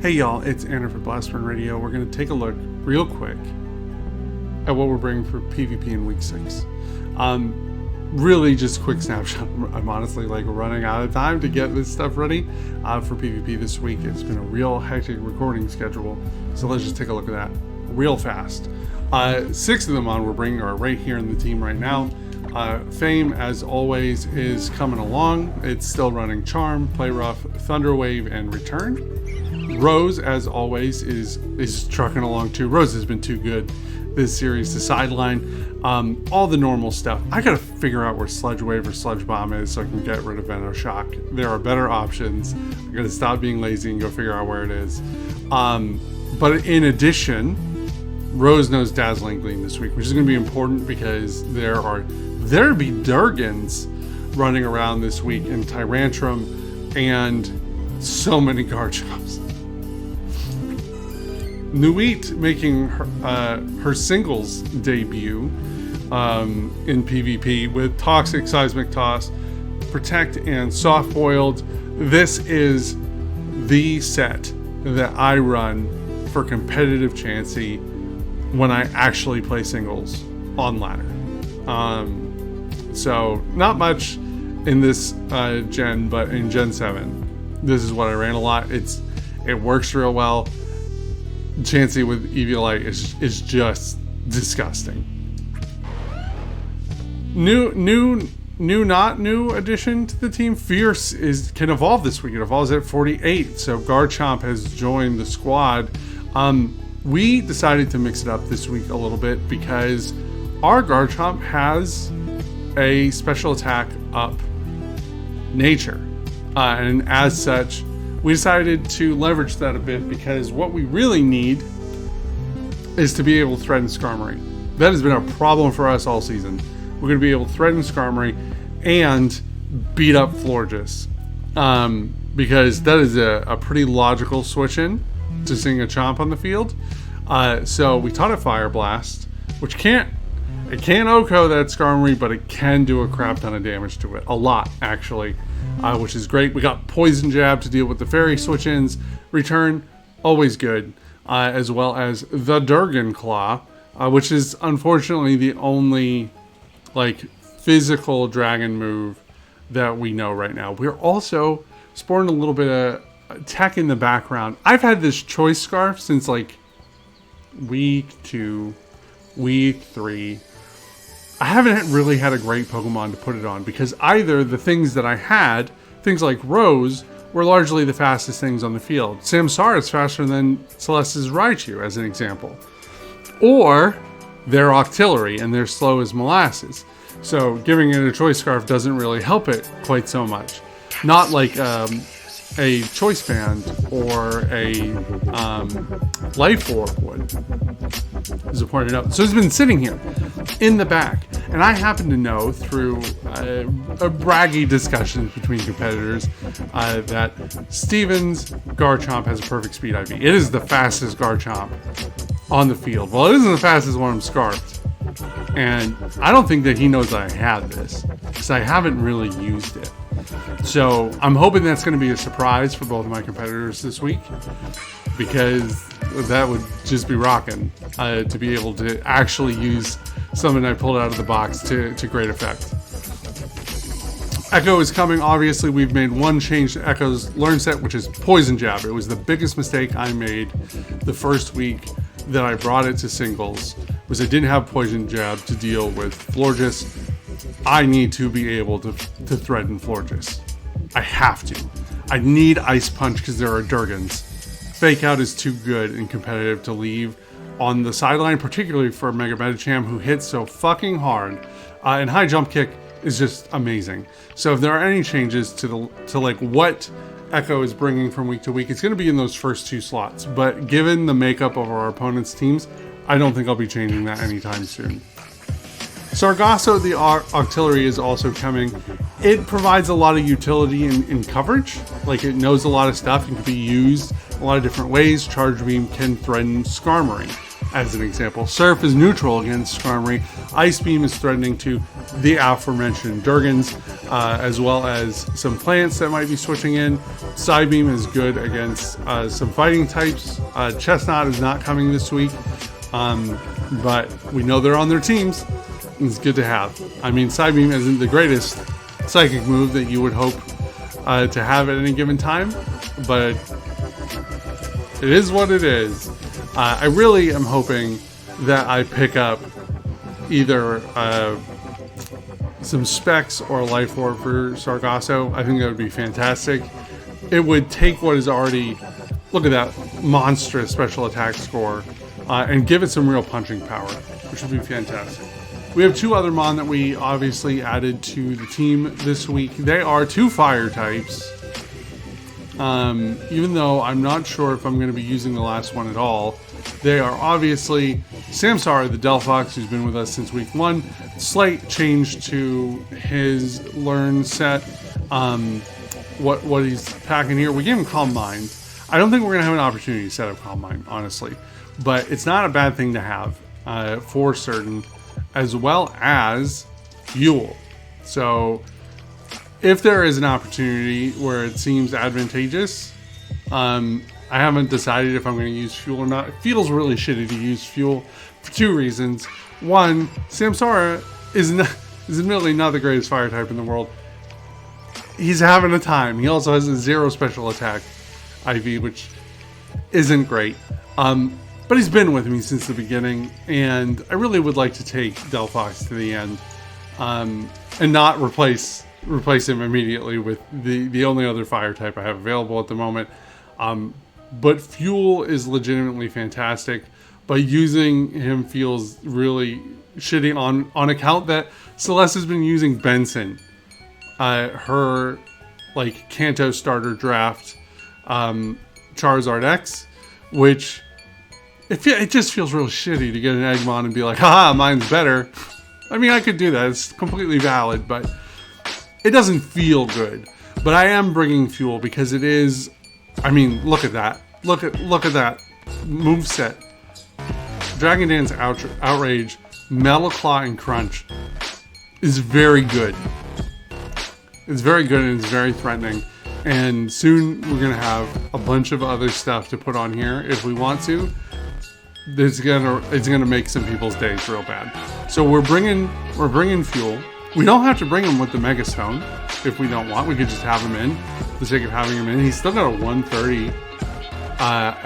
Hey y'all, it's Anna for Blastburn Radio. We're going to take a look real quick at what we're bringing for PvP in week 6. Really just a quick snapshot. I'm honestly running out of time to get this stuff ready for PvP this week. It's been a real hectic recording schedule, so let's just take a look at that real fast. 6 of them we're bringing are right here in the team right now. Fame, as always, is coming along. It's still running Charm, Play Rough, Thunderwave, and Return. Rose, as always, is trucking along too. Rose has been too good this series to sideline. All the normal stuff. I gotta figure out where Sludge Wave or Sludge Bomb is so I can get rid of Venom Shock. There are better options. I'm gonna stop being lazy and go figure out where it is. But in addition, Rose knows Dazzling Gleam this week, which is gonna be important because there'll be Durgans running around this week in Tyrantrum and so many Garchomps. Nuit making her singles debut in PvP with Toxic, Seismic Toss, Protect, and Soft Boiled. This is the set that I run for competitive Chansey when I actually play singles on ladder. So not much in this gen, but in Gen 7, this is what I ran a lot. It works real well. Chansey with Eviolite is just disgusting. Not new addition to the team. Fierce can evolve this week. It evolves at 48, so Garchomp has joined the squad. We decided to mix it up this week a little bit because our Garchomp has a special attack up nature, and as such, we decided to leverage that a bit because what we really need is to be able to threaten Skarmory. That has been a problem for us all season. We're going to be able to threaten Skarmory and beat up Florges, because that is a pretty logical switch in to seeing a Chomp on the field. So we taught it Fire Blast, which it can't OHKO that Skarmory, but it can do a crap ton of damage to it. A lot, actually. Which is great. We got Poison Jab to deal with the Fairy switch-ins. Return, always good. As well as the Durgan Claw, which is unfortunately the only physical dragon move that we know right now. We're also sporting a little bit of tech in the background. I've had this Choice Scarf since week 2, week 3. I haven't really had a great Pokemon to put it on because either the things that I had, things like Rose, were largely the fastest things on the field. Samsara is faster than Celeste's Raichu, as an example. Or they're Octillery and they're slow as molasses. So giving it a Choice Scarf doesn't really help it quite so much. Not like a Choice Band or a Life Orb would, as I pointed out. So it's been sitting here in the back, and I happen to know through a braggy discussion between competitors that Steven's Garchomp has a perfect speed IV. It is the fastest Garchomp on the field. Well, it isn't the fastest one I'm scarfed, and I don't think that he knows that I had this because I haven't really used it. So I'm hoping that's going to be a surprise for both of my competitors this week, because that would just be rocking to be able to actually use something I pulled out of the box to great effect. Echo is coming. Obviously, we've made one change to Echo's learn set, which is Poison Jab. It was the biggest mistake I made the first week that I brought it to singles, was I didn't have Poison Jab to deal with Florges. I need to be able to threaten Florges. I have to. I need Ice Punch because there are Durgans. Fake Out is too good and competitive to leave on the sideline, particularly for Mega Medicham, who hits so fucking hard. And High Jump Kick is just amazing. So if there are any changes to what Echo is bringing from week to week, it's going to be in those first 2 slots. But given the makeup of our opponent's teams, I don't think I'll be changing that anytime soon. Sargasso, the Octillery, is also coming. It provides a lot of utility in coverage. It knows a lot of stuff and can be used a lot of different ways. Charge Beam can threaten Skarmory, as an example. Surf is neutral against Skarmory. Ice Beam is threatening to the aforementioned Durgans. as well as some plants that might be switching in. Psybeam is good against some fighting types. Chestnut is not coming this week, but we know they're on their teams. It's good to have. I mean, Psybeam isn't the greatest psychic move that you would hope to have at any given time, but it is what it is. I really am hoping that I pick up either some specs or a life orb for Sargasso. I think that would be fantastic. It would take what is already, look at that monstrous special attack score, and give it some real punching power, which would be fantastic. We have two other Mon that we obviously added to the team this week. They are two fire types. Even though I'm not sure if I'm going to be using the last one at all. They are obviously Samsara, the Delphox, who's been with us since week 1. Slight change to his learn set. What he's packing here. We gave him Calm Mind. I don't think we're going to have an opportunity to set up Calm Mind, honestly. But it's not a bad thing to have for certain, as well as Fuel. So if there is an opportunity where it seems advantageous, I haven't decided if I'm going to use Fuel or not. It feels really shitty to use Fuel for two reasons. One, Samsara is admittedly not the greatest fire type in the world. He's having a time. He also has a 0 special attack IV, which isn't great. But he's been with me since the beginning, and I really would like to take Delphox to the end, and not replace him immediately with the only other fire type I have available at the moment. But Fuel is legitimately fantastic, but using him feels really shitty on account that Celeste has been using Benson, her like Kanto starter draft, Charizard X, which it just feels real shitty to get an Eggmon and be like, haha, mine's better. I mean, I could do that. It's completely valid, but it doesn't feel good. But I am bringing Fuel because it is, I mean, look at that. Look at that moveset. Dragon Dance, Outrage, Metal Claw, and Crunch is very good. It's very good and it's very threatening. And soon we're gonna have a bunch of other stuff to put on here if we want to. It's gonna make some people's days real bad. So we're bringing Fuel. We don't have to bring him with the Mega Stone if we don't want. We could just have him in for the sake of having him in. He's still got a 130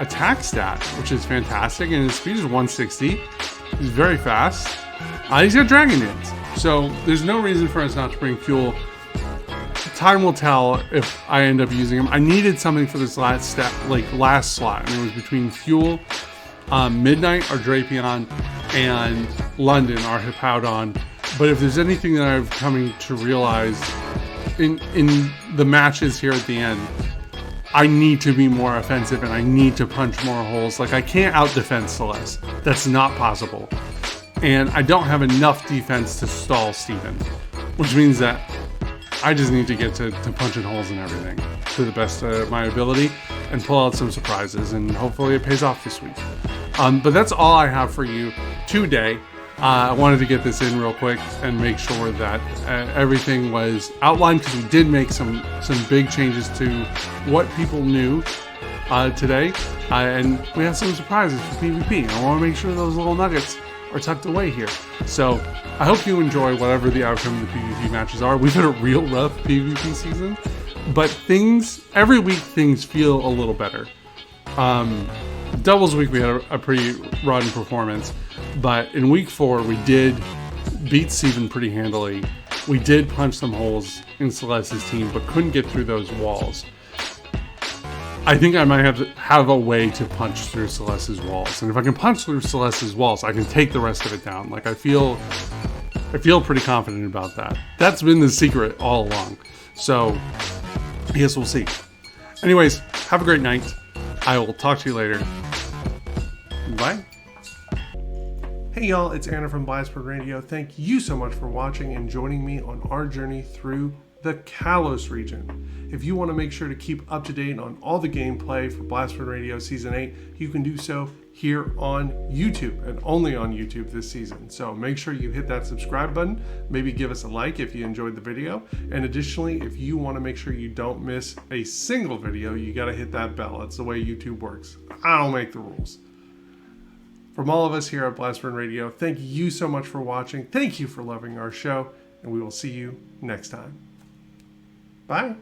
attack stat, which is fantastic, and his speed is 160. He's very fast. He's got Dragon Dance, so there's no reason for us not to bring Fuel. Time will tell if I end up using him. I needed something for this last slot, and it was between Fuel, Midnight, our Drapion, and London, our Hippowdon. But if there's anything that I've coming to realize in the matches here at the end, I need to be more offensive and I need to punch more holes. Like, I can't out-defense Celeste. That's not possible. And I don't have enough defense to stall Steven, which means that I just need to get to punching holes and everything to the best of my ability and pull out some surprises, and hopefully it pays off this week. But that's all I have for you today. I wanted to get this in real quick and make sure that everything was outlined, because we did make some big changes to what people knew today, and we have some surprises for PvP. I want to make sure those little nuggets are tucked away here. So I hope you enjoy whatever the outcome of the PvP matches are. We've had a real rough PvP season, but every week things feel a little better. Doubles week we had a pretty rotten performance, but in week 4 we did beat Steven pretty handily. We did punch some holes in Celeste's team, but couldn't get through those walls. I think I might have a way to punch through Celeste's walls, and if I can punch through Celeste's walls, I can take the rest of it down. Like, I feel pretty confident about that. That's been the secret all along. So I guess we'll see. Anyways, have a great night. I will talk to you later. Bye. Hey y'all, it's Anna from Blasphemy Radio. Thank you so much for watching and joining me on our journey through the Kalos region. If you want to make sure to keep up to date on all the gameplay for Blasphemy Radio Season 8, you can do so here on YouTube and only on YouTube this season. So make sure you hit that subscribe button. Maybe give us a like if you enjoyed the video. And additionally, if you want to make sure you don't miss a single video, you got to hit that bell. That's the way YouTube works. I don't make the rules. From all of us here at Blastburn Radio, thank you so much for watching. Thank you for loving our show, and we will see you next time. Bye.